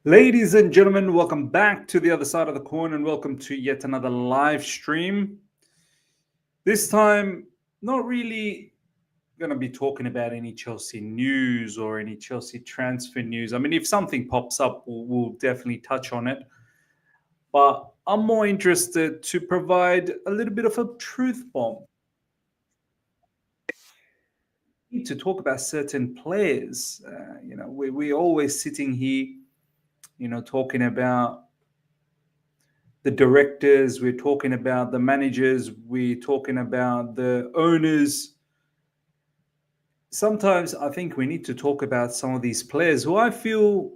Ladies and gentlemen, welcome back to the other side of the coin and welcome to yet another live stream. This time, not really going to be talking about any Chelsea news or any Chelsea transfer news. I mean, if something pops up, we'll definitely touch on it. But I'm more interested to provide a little bit of a truth bomb. To talk about certain players. We're always sitting here, talking about the directors, we're talking about the managers, we're talking about the owners. Sometimes I think we need to talk about some of these players who I feel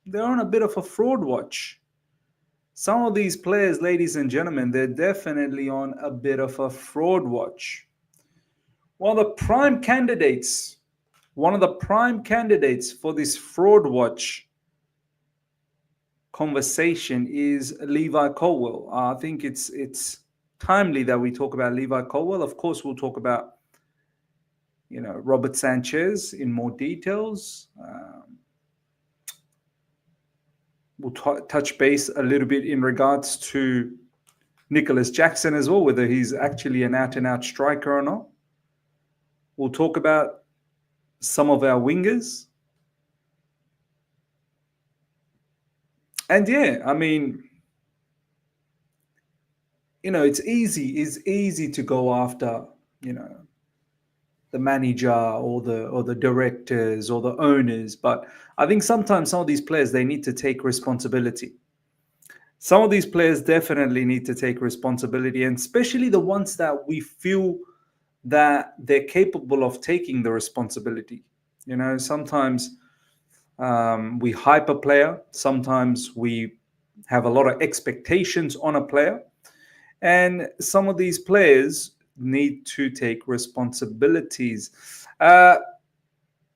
they're on a bit of a fraud watch. Some of these players, ladies and gentlemen, they're definitely on a bit of a fraud watch. One of the prime candidates, for this fraud watch conversation is Levi Colwill. I think it's timely that we talk about Levi Colwill. Of course, we'll talk about Robert Sanchez in more details. We'll touch base a little bit in regards to Nicholas Jackson as well, whether he's actually an out-and-out striker or not. We'll talk about some of our wingers. And yeah, I mean, it's easy to go after, the manager or the directors or the owners, but I think sometimes some of these players, they need to take responsibility. Some of these players definitely need to take responsibility, and especially the ones that we feel that they're capable of taking the responsibility. Sometimes we hype a player, sometimes we have a lot of expectations on a player, and some of these players need to take responsibilities.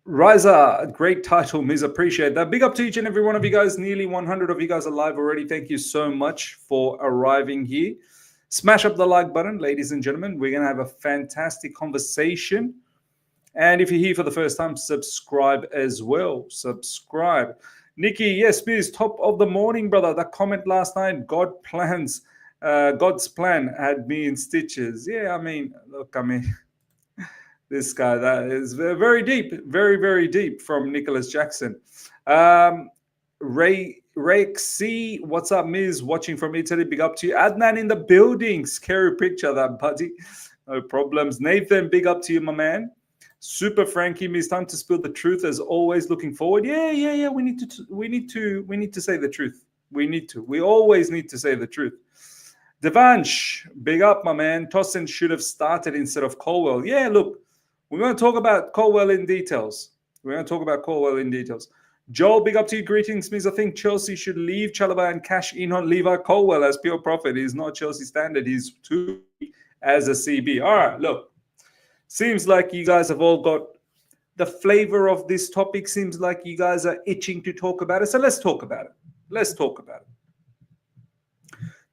Riza, great title, Miz. Appreciate that. Big up to each and every one of you guys. Nearly 100 of you guys are live already. Thank you so much for arriving here. Smash up the like button, ladies and gentlemen. We're going to have a fantastic conversation. And if you're here for the first time, subscribe as well. Subscribe. Nikki, yes, please. Top of the morning, brother. That comment last night, God's plan had me in stitches. Yeah, I mean, this guy, that is very deep, very, very deep from Nicholas Jackson. Ray C, what's up, Miz? Watching from Italy, big up to you. Adnan in the building, scary picture, that buddy. No problems. Nathan, big up to you, my man. Super Frankie, Miz, time to spill the truth as always. Looking forward. Yeah. We need to say the truth. We always need to say the truth. Devansh, big up, my man. Tosin should have started instead of Colwill. Yeah, look, we're going to talk about Colwill in details. Joel, big up to you. Greetings, Miz. I think Chelsea should leave Chalobah and cash in on Levi Colwill as pure profit. He's not Chelsea standard. He's too as a CB. All right, look. Seems like you guys have all got the flavor of this topic. Seems like you guys are itching to talk about it. So let's talk about it.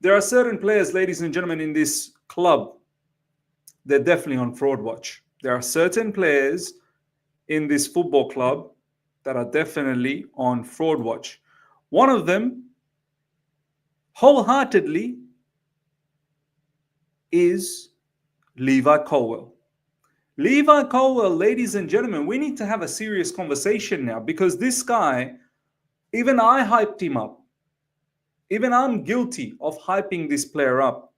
There are certain players, ladies and gentlemen, in this club. They're definitely on fraud watch. There are certain players in this football club that are definitely on fraud watch. One of them, wholeheartedly, is Levi Colwill. Levi Colwill, ladies and gentlemen, we need to have a serious conversation now, because this guy, even I hyped him up. Even I'm guilty of hyping this player up.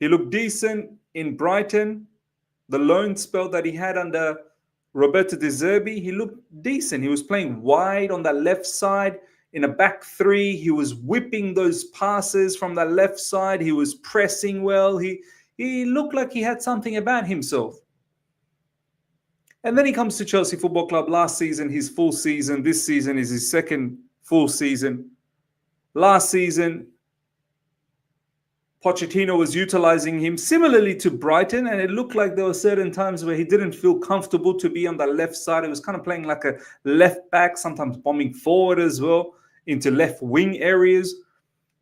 He looked decent in Brighton. The loan spell that he had under Roberto De Zerbi, he looked decent. He was playing wide on the left side in a back three. He was whipping those passes from the left side. He was pressing well. He looked like he had something about himself. And then he comes to Chelsea Football Club last season, his full season. This season is his second full season. Last season, Pochettino was utilizing him similarly to Brighton, and it looked like there were certain times where he didn't feel comfortable to be on the left side. He was kind of playing like a left back, sometimes bombing forward as well into left wing areas.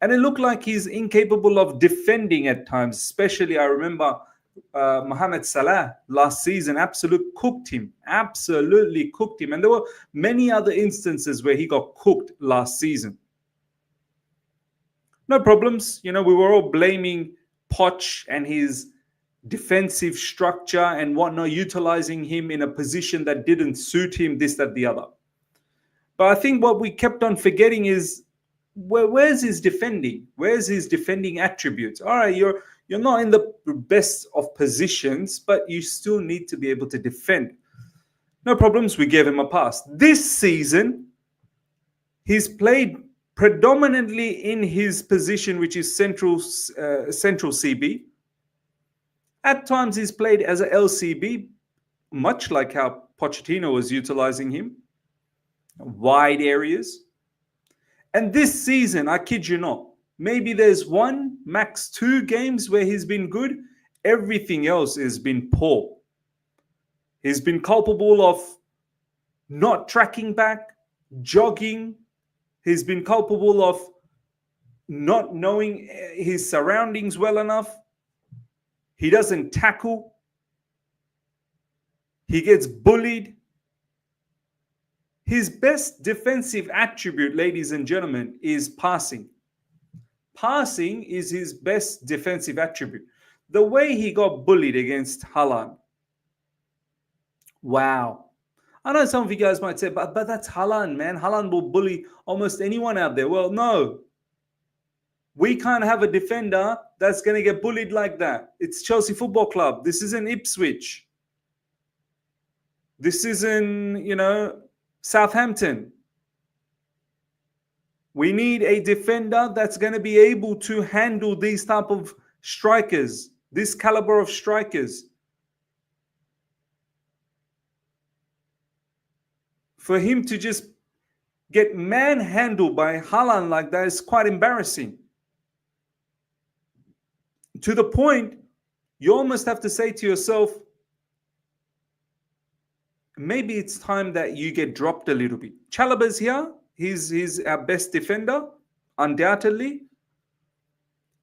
And it looked like he's incapable of defending at times. Especially, I remember Mohamed Salah last season absolutely cooked him. And there were many other instances where he got cooked last season. No problems. We were all blaming Poch and his defensive structure and whatnot, utilizing him in a position that didn't suit him, this, that, the other. But I think what we kept on forgetting is where's his defending? Where's his defending attributes? All right, you're not in the best of positions, but you still need to be able to defend. No problems. We gave him a pass. This season, he's played predominantly in his position, which is central CB. At times, he's played as a LCB, much like how Pochettino was utilizing him. Wide areas. And this season, I kid you not, maybe there's one, max 2 games where he's been good. Everything else has been poor. He's been culpable of not tracking back, jogging. He's been culpable of not knowing his surroundings well enough. He doesn't tackle. He gets bullied. His best defensive attribute, ladies and gentlemen, is passing. Passing is his best defensive attribute. The way he got bullied against Haaland. Wow. I know some of you guys might say, but that's Haaland, man. Haaland will bully almost anyone out there. Well, no. We can't have a defender that's going to get bullied like that. It's Chelsea Football Club. This isn't Ipswich. This isn't, Southampton. We need a defender that's going to be able to handle these type of strikers, this caliber of strikers. For him to just get manhandled by Haaland like that is quite embarrassing. To the point, you almost have to say to yourself, maybe it's time that you get dropped a little bit. Chalobah's here. He's our best defender, undoubtedly.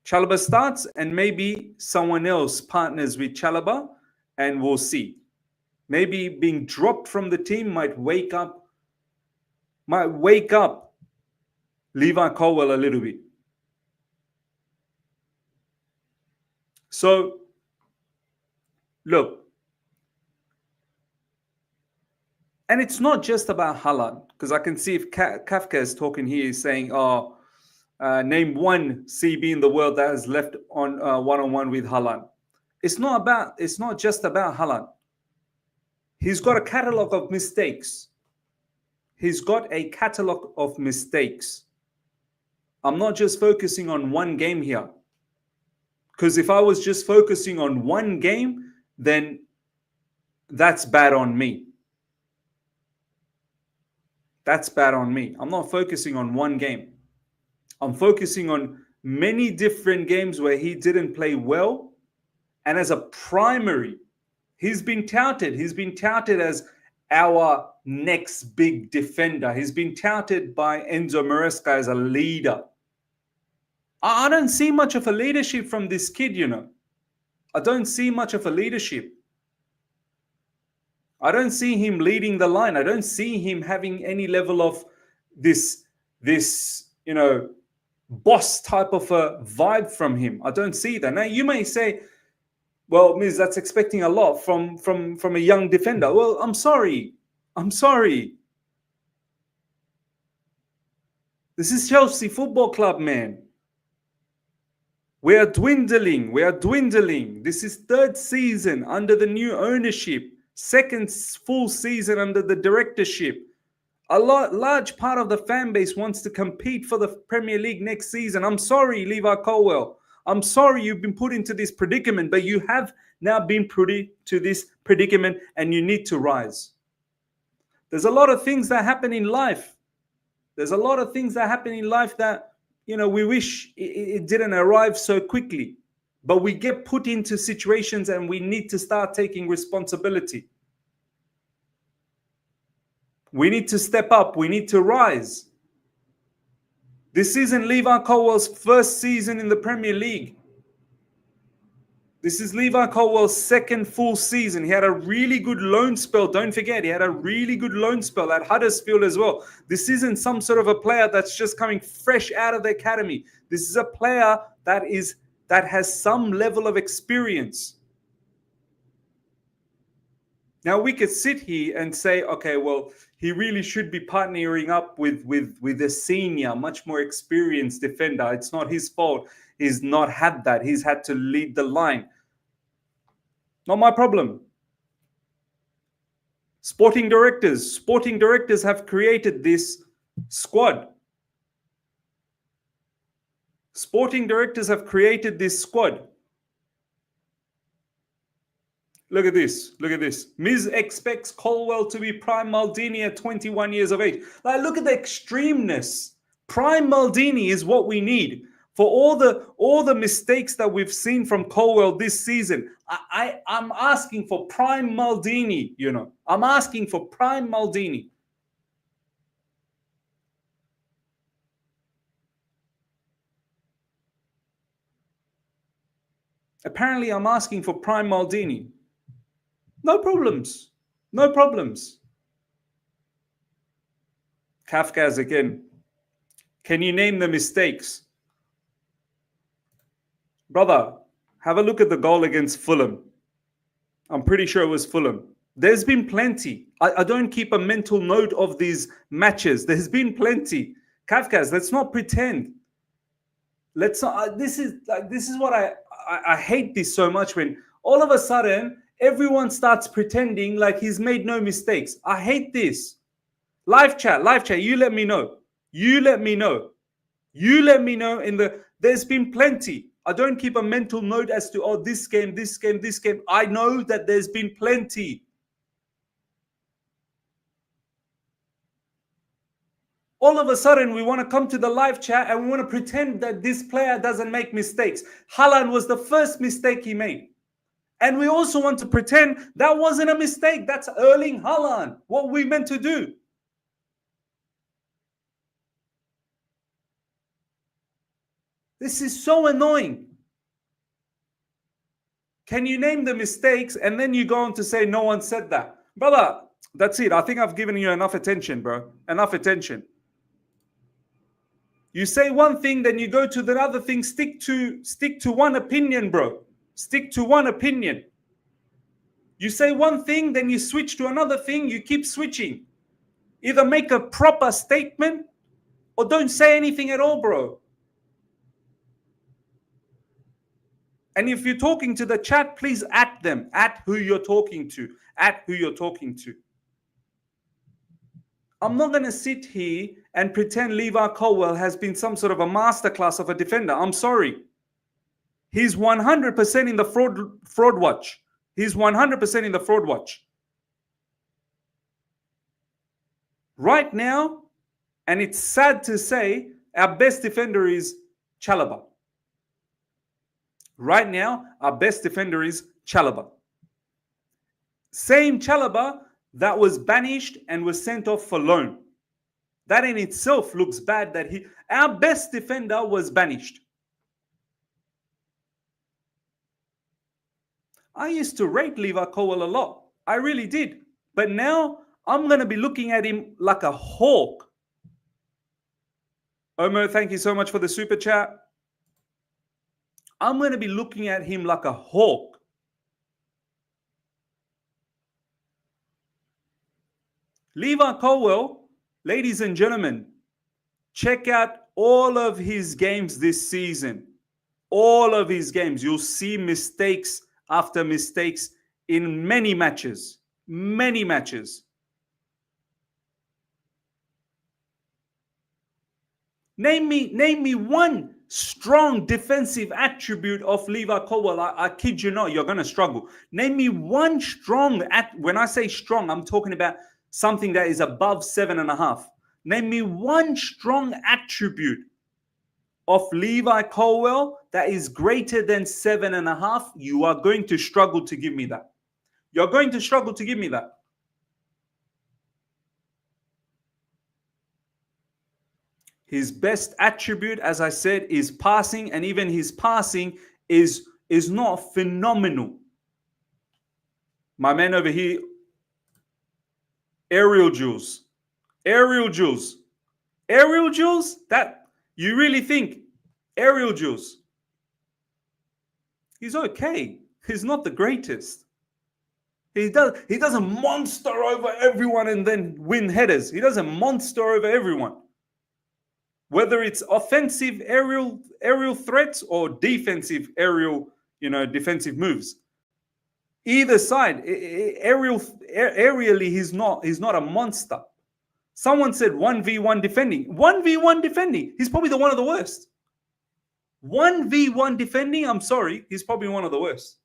Chalobah starts, and maybe someone else partners with Chalobah, and we'll see. Maybe being dropped from the team might wake up Levi Colwill a little bit. So, look, and it's not just about Haaland, because I can see if Kafka is talking here, he's saying, name one CB in the world that has left on one-on-one with Haaland. It's not just about Haaland. He's got a catalog of mistakes. I'm not just focusing on one game here. Because if I was just focusing on one game, then that's bad on me. I'm not focusing on one game. I'm focusing on many different games where he didn't play well. And as a primary, he's been touted. He's been touted as our next big defender. He's been touted by Enzo Maresca as a leader. I don't see much of a leadership from this kid, I don't see much of a leadership. I don't see him leading the line. I don't see him having any level of this boss type of a vibe from him. I don't see that. Now, you may say, well, Miz, that's expecting a lot from a young defender. Well, I'm sorry. This is Chelsea Football Club, man. We are dwindling. This is 3rd season under the new ownership. 2nd full season under the directorship. Large part of the fan base wants to compete for the Premier League next season. I'm sorry, Levi Colwill. I'm sorry you've been put into this predicament, but you have now been put into this predicament and you need to rise. There's a lot of things that happen in life. That, we wish it didn't arrive so quickly. But we get put into situations and we need to start taking responsibility. We need to step up. We need to rise. This isn't Levi Colwill's first season in the Premier League. This is Levi Colwill's second full season. He had a really good loan spell. Don't forget, he had a really good loan spell at Huddersfield as well. This isn't some sort of a player that's just coming fresh out of the academy. This is a player that has some level of experience. Now we could sit here and say, okay, well, he really should be partnering up with a senior, much more experienced defender. It's not his fault. He's not had that. He's had to lead the line. Not my problem. Sporting directors have created this squad. Sporting directors have created this squad. Look at this. Look at this. Miz expects Colwill to be prime Maldini at 21 years of age. Like, look at the extremeness. Prime Maldini is what we need. For all the mistakes that we've seen from Colwill this season, I'm asking for prime Maldini, you know. I'm asking for prime Maldini. Apparently, I'm asking for prime Maldini. No problems. No problems. Kafkas again. Can you name the mistakes? Brother, have a look at the goal against Fulham. I'm pretty sure it was Fulham. There's been plenty. I don't keep a mental note of these matches. There's been plenty. Kafkas, let's not pretend. Let's not. This is what I hate this so much, when all of a sudden everyone starts pretending like he's made no mistakes. I hate this. Live chat. You let me know. You let me know. There's been plenty. I don't keep a mental note as to, oh, this game. I know that there's been plenty. All of a sudden, we want to come to the live chat and we want to pretend that this player doesn't make mistakes. Haaland was the first mistake he made. And we also want to pretend that wasn't a mistake. That's Erling Haaland. What we meant to do. This is so annoying. Can you name the mistakes? And then you go on to say no one said that. Brother, that's it. I think I've given you enough attention, bro. Enough attention. You say one thing, then you go to the other thing. Stick to one opinion, bro. Stick to one opinion. You say one thing, then you switch to another thing. You keep switching. Either make a proper statement or don't say anything at all, bro. And if you're talking to the chat, please at them. At who you're talking to. At who you're talking to. I'm not going to sit here and pretend Levi Colwill has been some sort of a masterclass of a defender. I'm sorry. He's 100% in the fraud watch. He's 100% in the fraud watch. Right now, and it's sad to say, our best defender is Chalobah. Right now, our best defender is Chalobah. Same Chalobah that was banished and was sent off for loan. That in itself looks bad that our best defender was banished. I used to rate Levi Colwill a lot. I really did. But now I'm going to be looking at him like a hawk. Omo, thank you so much for the super chat. I'm going to be looking at him like a hawk. Levi Colwill, ladies and gentlemen, check out all of his games this season. All of his games. You'll see mistakes after mistakes in many matches. Many matches. Name me one strong defensive attribute of Levi Colwill. I kid you not, you're going to struggle. Name me one strong, when I say strong, I'm talking about something that is above 7.5. Name me one strong attribute of Levi Colwill that is greater than 7.5. You are going to struggle to give me that. You're going to struggle to give me that. His best attribute, as I said, is passing, and even his passing is is not phenomenal. My man over here, aerial duels. Aerial duels. Aerial duels? That you really think aerial duels? He's okay. He's not the greatest. He doesn't monster over everyone and then win headers. He doesn't monster over everyone. Whether it's offensive aerial threats or defensive defensive moves. Either side, aerially, he's not a monster. Someone said 1v1 defending. 1v1 defending, he's probably one of the worst. 1v1 defending, I'm sorry, he's probably one of the worst.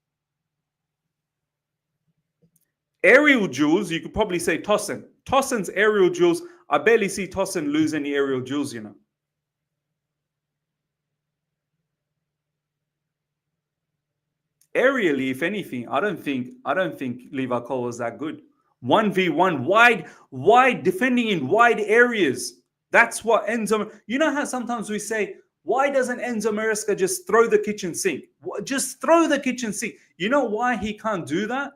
Aerial duels, you could probably say Tosin. Tosin's aerial duels, I barely see Tosin lose any aerial duels, Aerially, if anything, I don't think Levi Colwill was that good. 1v1 wide defending in wide areas. That's what Enzo. You know how sometimes we say, why doesn't Enzo Maresca just throw the kitchen sink? Just throw the kitchen sink. You know why he can't do that?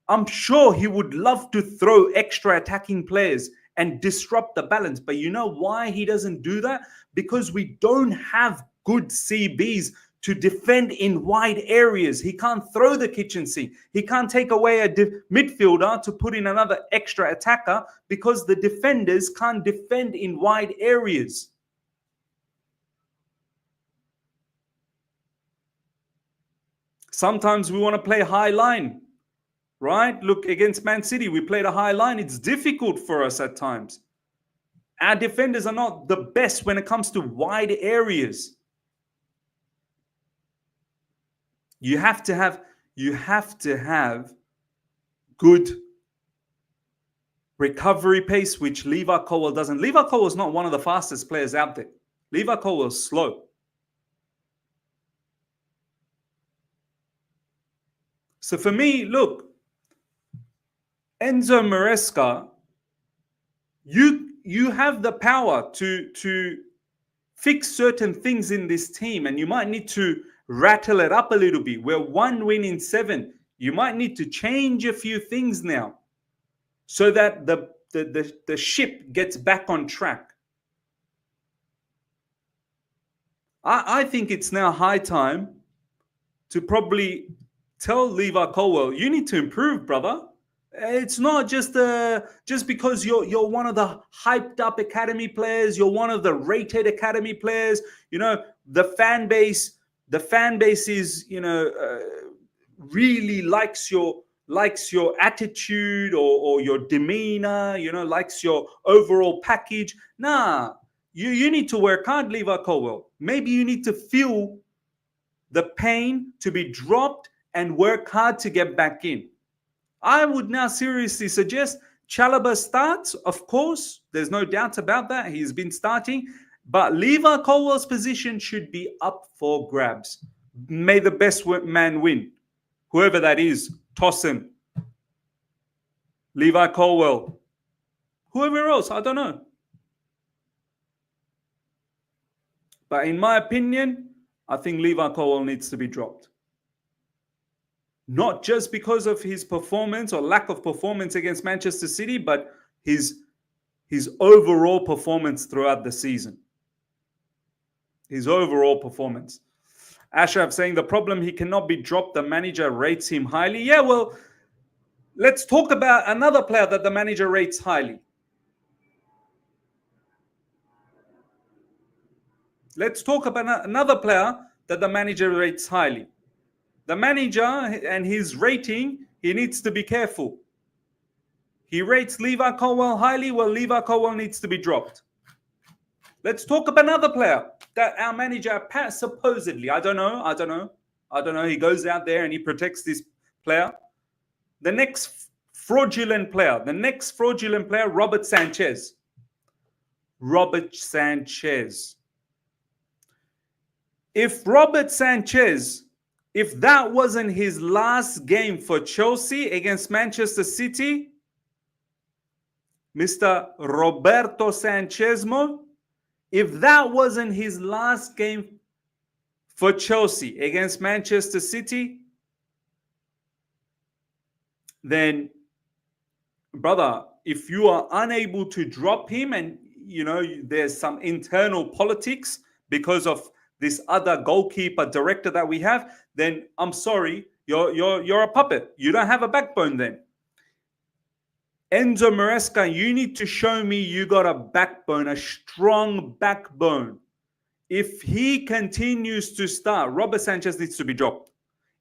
I'm sure he would love to throw extra attacking players and disrupt the balance. But you know why he doesn't do that? Because we don't have good CBs to defend in wide areas. He can't throw the kitchen sink. He can't take away a midfielder to put in another extra attacker because the defenders can't defend in wide areas. Sometimes we want to play high line, right? Look, against Man City, we played a high line. It's difficult for us at times. Our defenders are not the best when it comes to wide areas. You have to have good recovery pace, which Levi Colwill doesn't. Levi Colwill is not one of the fastest players out there. Levi Colwill is slow. So for me, look, Enzo Maresca, you have the power to fix certain things in this team, and you might need to rattle it up a little bit. We're 1 win in 7. You might need to change a few things now so that the ship gets back on track. I think it's now high time to probably tell Levi Colwill, you need to improve, brother. It's not just because you're one of the hyped up academy players, you're one of the rated academy players. The fan base is really likes your attitude or your demeanor, likes your overall package. Nah, you need to work hard, Levi Colwill. Maybe you need to feel the pain to be dropped and work hard to get back in. I would now seriously suggest Chalobah starts, of course. There's no doubt about that. He's been starting. But Levi Colwill's position should be up for grabs. May the best man win. Whoever that is. Tosin. Levi Colwill. Whoever else, I don't know. But in my opinion, I think Levi Colwill needs to be dropped. Not just because of his performance or lack of performance against Manchester City, but his overall performance throughout the season. His overall performance. Ashraf saying the problem, he cannot be dropped. The manager rates him highly. Yeah, well, let's talk about another player that the manager rates highly. Let's talk about another player that the manager rates highly. The manager and his rating, he needs to be careful. He rates Levi Colwill highly. Well, Levi Colwill needs to be dropped. Let's talk about another player that our manager, supposedly, I don't know. He goes out there and he protects this player. The next fraudulent player, Robert Sanchez. Robert Sanchez. If Robert Sanchez, if that wasn't his last game for Chelsea against Manchester City, Mr. Roberto Sanchez, if that wasn't his last game for Chelsea against Manchester City, then, brother, if you are unable to drop him and, there's some internal politics because of this other goalkeeper director that we have, then I'm sorry, you're a puppet. You don't have a backbone then. Enzo Maresca, you need to show me you got a backbone, a strong backbone. If he continues to start, Robert Sanchez needs to be dropped.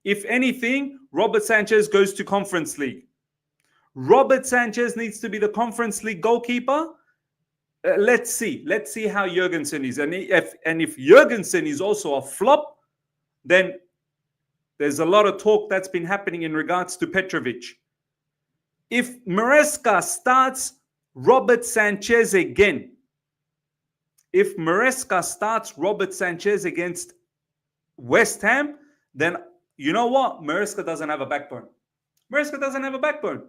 If anything, Robert Sanchez goes to Conference League. Robert Sanchez needs to be the Conference League goalkeeper. Let's see how Jurgensen is. And if Jurgensen is also a flop, then there's a lot of talk that's been happening in regards to Petrovic. If Maresca starts Robert Sanchez again, if Maresca starts Robert Sanchez against West Ham, then you know what? Maresca doesn't have a backbone. Maresca doesn't have a backbone.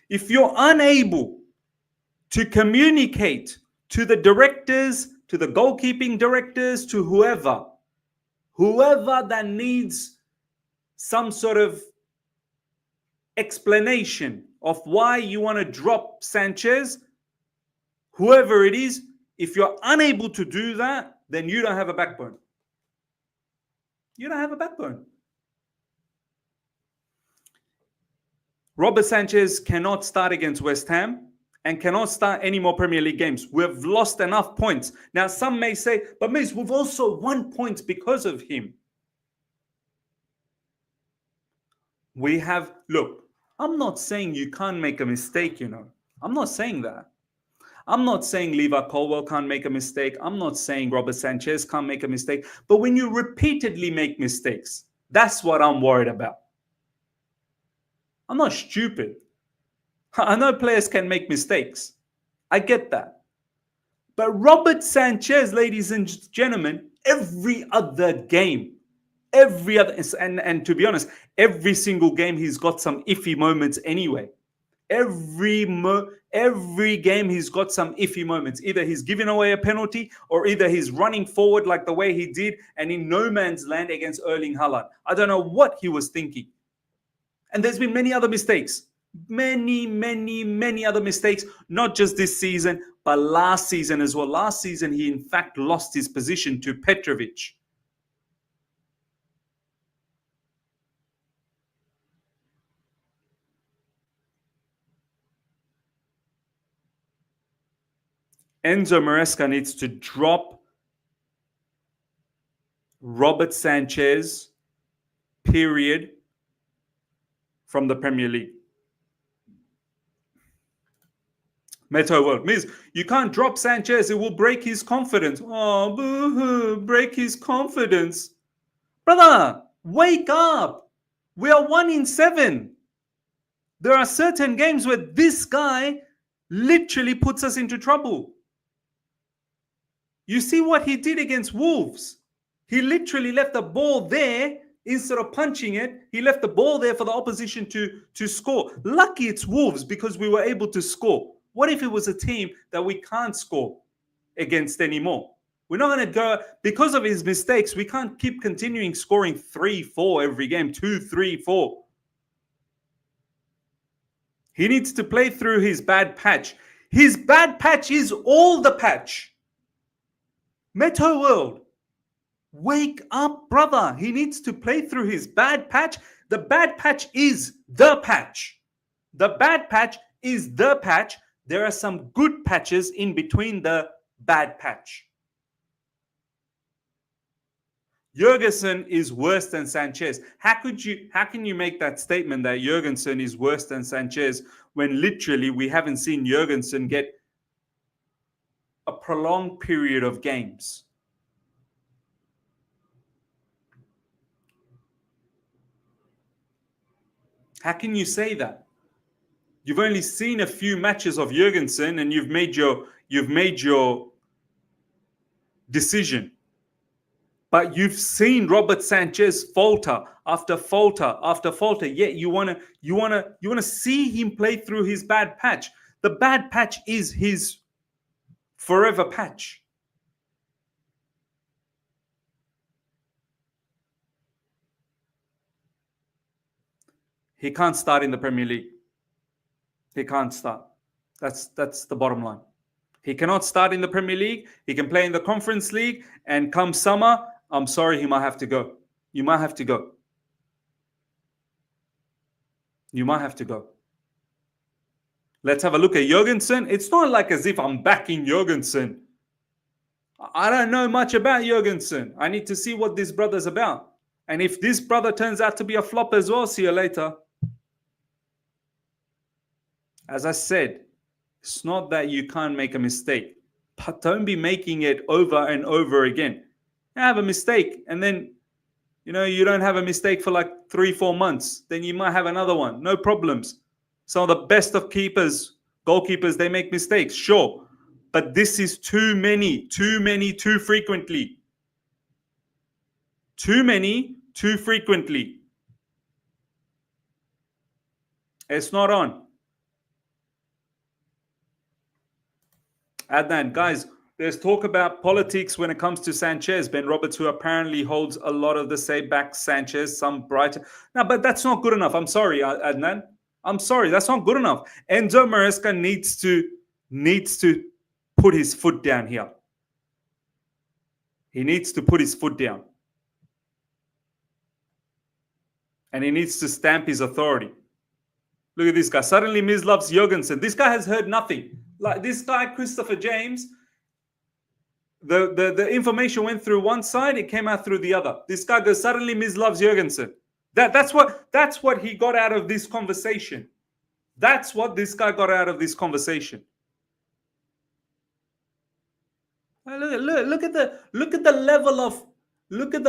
If you're unable to communicate to the directors, to the goalkeeping directors, to whoever that needs some sort of explanation of why you want to drop Sanchez, whoever it is, if you're unable to do that, then you don't have a backbone. You don't have a backbone. Robert Sanchez cannot start against West Ham and cannot start any more Premier League games. We've lost enough points. Now, some may say, but Miz, we've also won points because of him. Look, I'm not saying you can't make a mistake, I'm not saying that. I'm not saying Levi Colwill can't make a mistake. I'm not saying Robert Sanchez can't make a mistake. But when you repeatedly make mistakes, that's what I'm worried about. I'm not stupid. I know players can make mistakes. I get that. But Robert Sanchez, ladies and gentlemen, every other game, and to be honest, every single game he's got some iffy moments anyway. Every game he's got some iffy moments. Either he's giving away a penalty or either he's running forward like the way he did and in no man's land against Erling Haaland. I don't know what he was thinking. And there's been many other mistakes. Many other mistakes, not just this season, but last season as well. Last season, he in fact lost his position to Petrovic. Enzo Maresca needs to drop Robert Sanchez, period, from the Premier League. Meto World. Miz, you can't drop Sanchez. It will break his confidence. Oh, boo-hoo, break his confidence. Brother, wake up. We are 1 in 7. There are certain games where this guy literally puts us into trouble. You see what he did against Wolves? He literally left the ball there instead of punching it. He left the ball there for the opposition to score. Lucky it's Wolves because we were able to score. What if it was a team that we can't score against anymore? We're not going to go, because of his mistakes, we can't keep continuing scoring 3-4 every game, 2-3-4. He needs to play through his bad patch. His bad patch is all the patch. Meto World, wake up, brother. He needs to play through his bad patch. The bad patch is the patch. The bad patch is the patch. There are some good patches in between the bad patch. Jurgensen is worse than Sanchez. How can you make that statement that Jurgensen is worse than Sanchez when literally we haven't seen Jurgensen get a prolonged period of games? How can you say that? You've only seen a few matches of Jurgensen and you've made your decision. But you've seen Robert Sanchez falter after falter after falter. Yet you wanna see him play through his bad patch. The bad patch is his forever patch. He can't start in the Premier League. He can't start. That's the bottom line. He cannot start in the Premier League. He can play in the Conference League. And come summer, I'm sorry, he might have to go. You might have to go. You might have to go. Let's have a look at Jurgensen. It's not like as if I'm backing Jurgensen. I don't know much about Jurgensen. I need to see what this brother's about. And if this brother turns out to be a flop as well, see you later. As I said, it's not that you can't make a mistake, but don't be making it over and over again. You have a mistake, and then you don't have a mistake for like 3-4 months. Then you might have another one. No problems. Some of the best of goalkeepers, they make mistakes, sure. But this is too many, too frequently. Too many, too frequently. It's not on. Adnan, guys, there's talk about politics when it comes to Sanchez. Ben Roberts, who apparently holds a lot of the say back Sanchez, some brighter. No, but that's not good enough. I'm sorry, Adnan. I'm sorry, that's not good enough. Enzo Maresca needs to put his foot down here. He needs to put his foot down. And he needs to stamp his authority. Look at this guy. Suddenly Miz loves Jurgensen. This guy has heard nothing. Like this guy, Christopher James, the information went through one side, it came out through the other. This guy goes, suddenly Miz loves Jurgensen. That's what he got out of this conversation. That's what this guy got out of this conversation. Look at the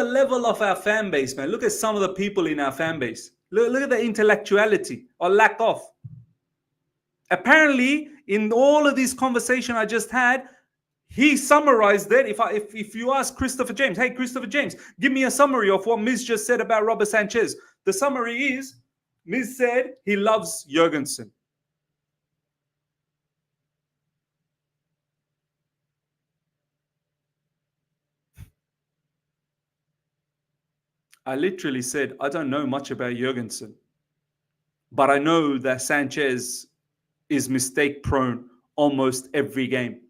level of our fan base, man. Look at some of the people in our fan base. Look at the intellectuality or lack of. Apparently, in all of this conversation I just had, he summarized it. If you ask Christopher James, hey, Christopher James, give me a summary of what Miz just said about Robert Sanchez. The summary is, Miz said he loves Jurgensen. I literally said, I don't know much about Jurgensen, but I know that Sanchez is mistake prone almost every game.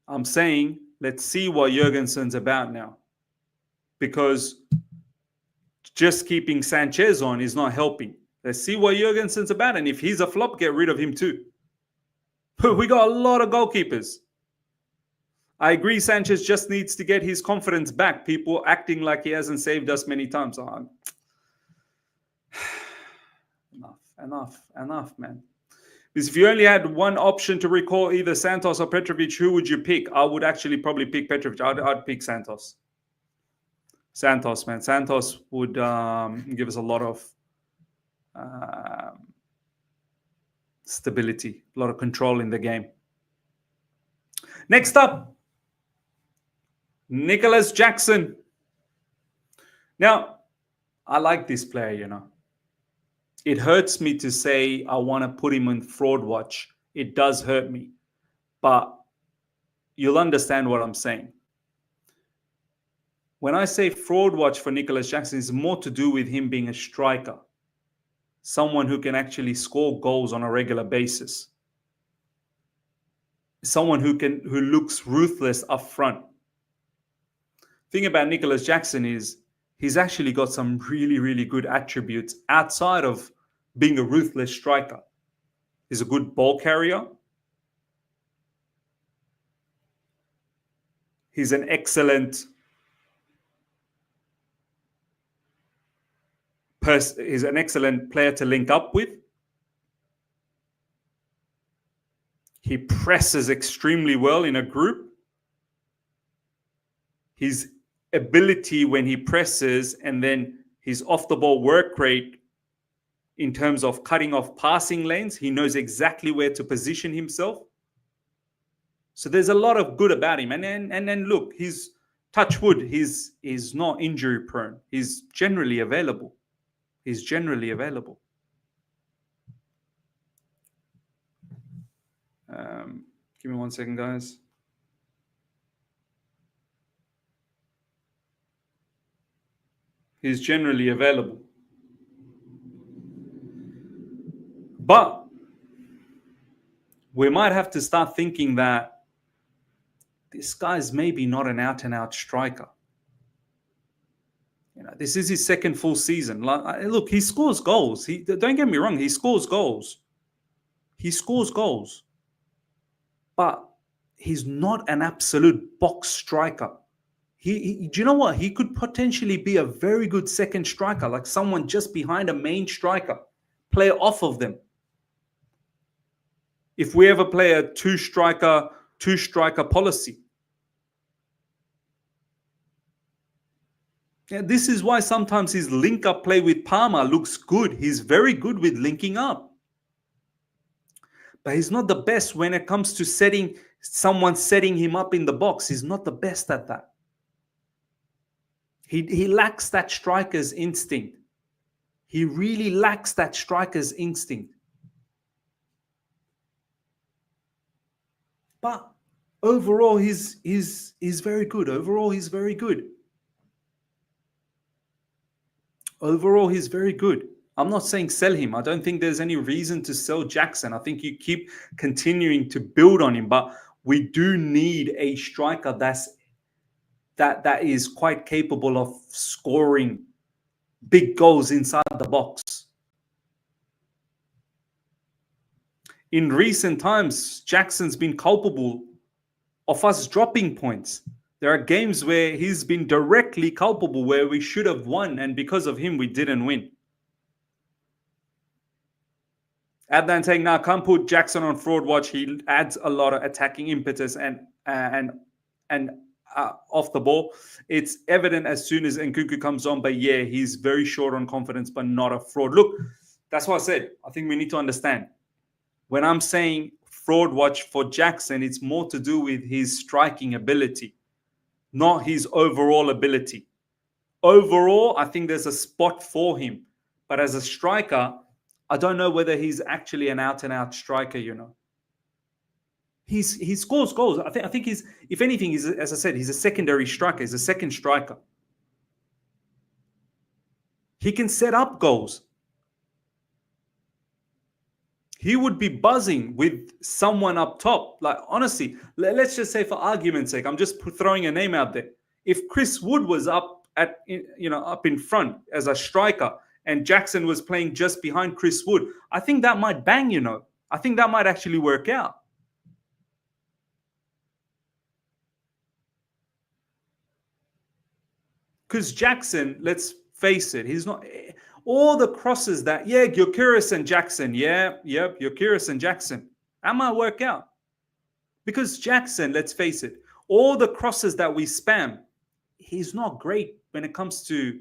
I'm saying, let's see what Jurgensen's about now, because just keeping Sanchez on is not helping. Let's see what Jurgensen's about, and if he's a flop, get rid of him too. We got a lot of goalkeepers. I agree, Sanchez just needs to get his confidence back. People acting like he hasn't saved us many times. Enough, man. Because if you only had one option to recall either Santos or Petrovic, who would you pick? I would actually probably pick Petrovic. I'd pick Santos. Santos, man. Santos would give us a lot of stability, a lot of control in the game. Next up, Nicholas Jackson. Now, I like this player, It hurts me to say I want to put him on fraud watch. It does hurt me. But you'll understand what I'm saying. When I say fraud watch for Nicholas Jackson, it's more to do with him being a striker. Someone who can actually score goals on a regular basis. Someone who looks ruthless up front. Thing about Nicholas Jackson is he's actually got some really, really good attributes outside of being a ruthless striker. He's a good ball carrier. He's an excellent he's an excellent player to link up with. He presses extremely well in a group. His ability when he presses and then his off-the-ball work rate in terms of cutting off passing lanes, he knows exactly where to position himself. So there's a lot of good about him. And then look, he's touch wood, he's not injury prone. He's generally available. Give me 1 second, guys. He's generally available. But we might have to start thinking that this guy's maybe not an out-and-out striker. This is his second full season. Look, he scores goals. Don't get me wrong, he scores goals. He scores goals. But he's not an absolute box striker. Do you know what? He could potentially be a very good second striker, like someone just behind a main striker. Play off of them. If we ever play a two-striker policy. Yeah, this is why sometimes his link-up play with Palmer looks good. He's very good with linking up. But he's not the best when it comes to setting him up in the box. He's not the best at that. He lacks that striker's instinct. He really lacks that striker's instinct. But overall, he's very good. Overall, he's very good. Overall, he's very good. I'm not saying sell him. I don't think there's any reason to sell Jackson. I think you keep continuing to build on him, but we do need a striker that is quite capable of scoring big goals inside the box. In recent times, Jackson's been culpable of us dropping points. There are games where he's been directly culpable, where we should have won, and because of him, we didn't win. Adnan saying, now can't put Jackson on fraud watch. He adds a lot of attacking impetus and off the ball. It's evident as soon as Nkunku comes on, but yeah, he's very short on confidence, but not a fraud. Look, that's what I said. I think we need to understand. When I'm saying fraud watch for Jackson, it's more to do with his striking ability, not his overall ability. Overall, I think there's a spot for him. But as a striker, I don't know whether he's actually an out-and-out striker, He scores goals. I think he's, if anything, as I said, he's a secondary striker. He's a second striker. He can set up goals. He would be buzzing with someone up top. Like, honestly, let's just say, for argument's sake, I'm just throwing a name out there. If Chris Wood was up in front as a striker and Jackson was playing just behind Chris Wood, I think that might bang, I think that might actually work out. Because Jackson, let's face it, he's not... All the crosses that, Gyökeres and Jackson, Gyökeres and Jackson, that might work out. Because Jackson, let's face it, all the crosses that we spam, he's not great when it comes to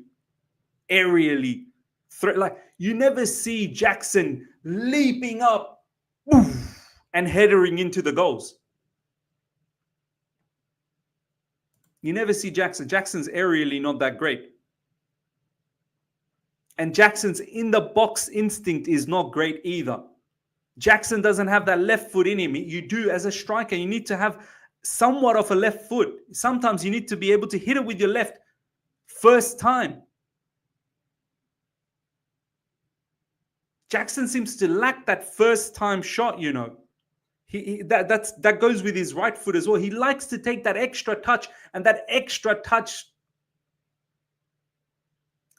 aerially threat. Like, you never see Jackson leaping up and headering into the goals. You never see Jackson. Jackson's aerially not that great. And Jackson's in the box instinct is not great either. Jackson doesn't have that left foot in him. You do, as a striker, you need to have somewhat of a left foot. Sometimes you need to be able to hit it with your left first time. Jackson seems to lack that first time shot, That goes with his right foot as well. He likes to take that extra touch, and that extra touch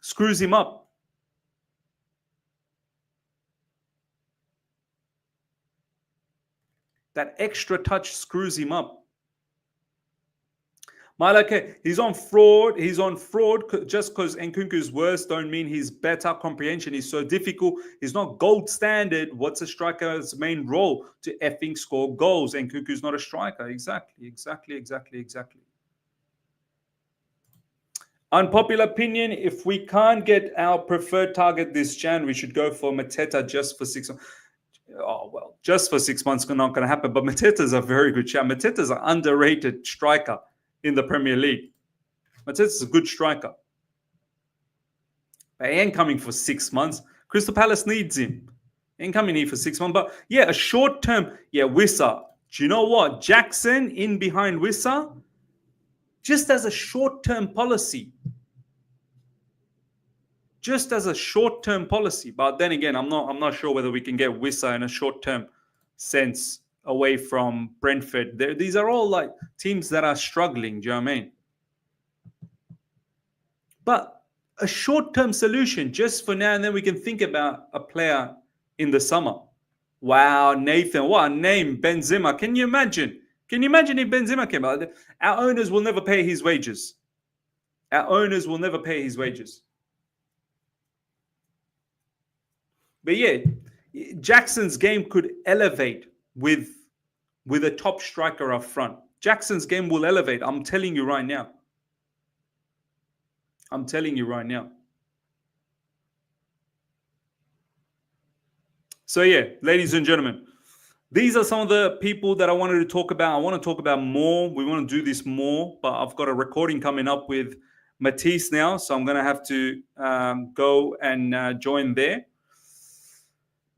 screws him up. That extra touch screws him up. Malake, he's on fraud. He's on fraud just because Nkunku's worse don't mean he's better. Comprehension is so difficult. He's not gold standard. What's a striker's main role? To effing score goals. Nkunku's not a striker. Exactly. Unpopular opinion, if we can't get our preferred target this Jan, we should go for Mateta just for 6 months. Oh, well, just for 6 months, not going to happen. But Mateta's a very good shot. Mateta's an underrated striker in the Premier League. Mateta's a good striker. But he ain't coming for 6 months. Crystal Palace needs him. He ain't coming here for 6 months. But yeah, a short term. Yeah, Wissa. Do you know what? Jackson in behind Wissa, just as a short term policy. just as a short-term policy. But then again, I'm not sure whether we can get Wissa in a short-term sense away from Brentford. These are all like teams that are struggling. Do you know what I mean? But a short-term solution just for now, and then we can think about a player in the summer. Wow, Nathan, what a name, Benzema. Can you imagine? Can you imagine if Benzema came out? Our owners will never pay his wages. Our owners will never pay his wages. But yeah, Jackson's game could elevate with a top striker up front. Jackson's game will elevate. I'm telling you right now. I'm telling you right now. So yeah, ladies and gentlemen, these are some of the people that I wanted to talk about. I want to talk about more. We want to do this more, but I've got a recording coming up with Matisse now, so I'm going to have to go and join there.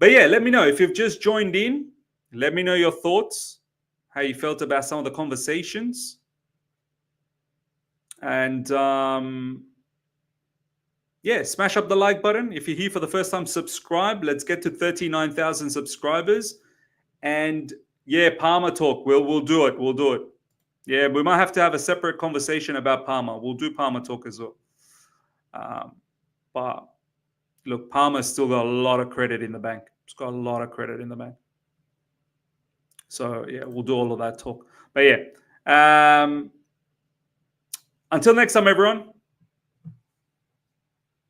But yeah, let me know if you've just joined in. Let me know your thoughts, how you felt about some of the conversations. And yeah, smash up the like button. If you're here for the first time, subscribe. Let's get to 39,000 subscribers. And yeah, Palmer talk. We'll do it. We'll do it. Yeah, we might have to have a separate conversation about Palmer. We'll do Palmer talk as well. But look, Palmer's still got a lot of credit in the bank. It's got a lot of credit in the bank. So yeah, we'll do all of that talk. But yeah, until next time, everyone.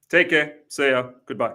Take care. See ya. Goodbye.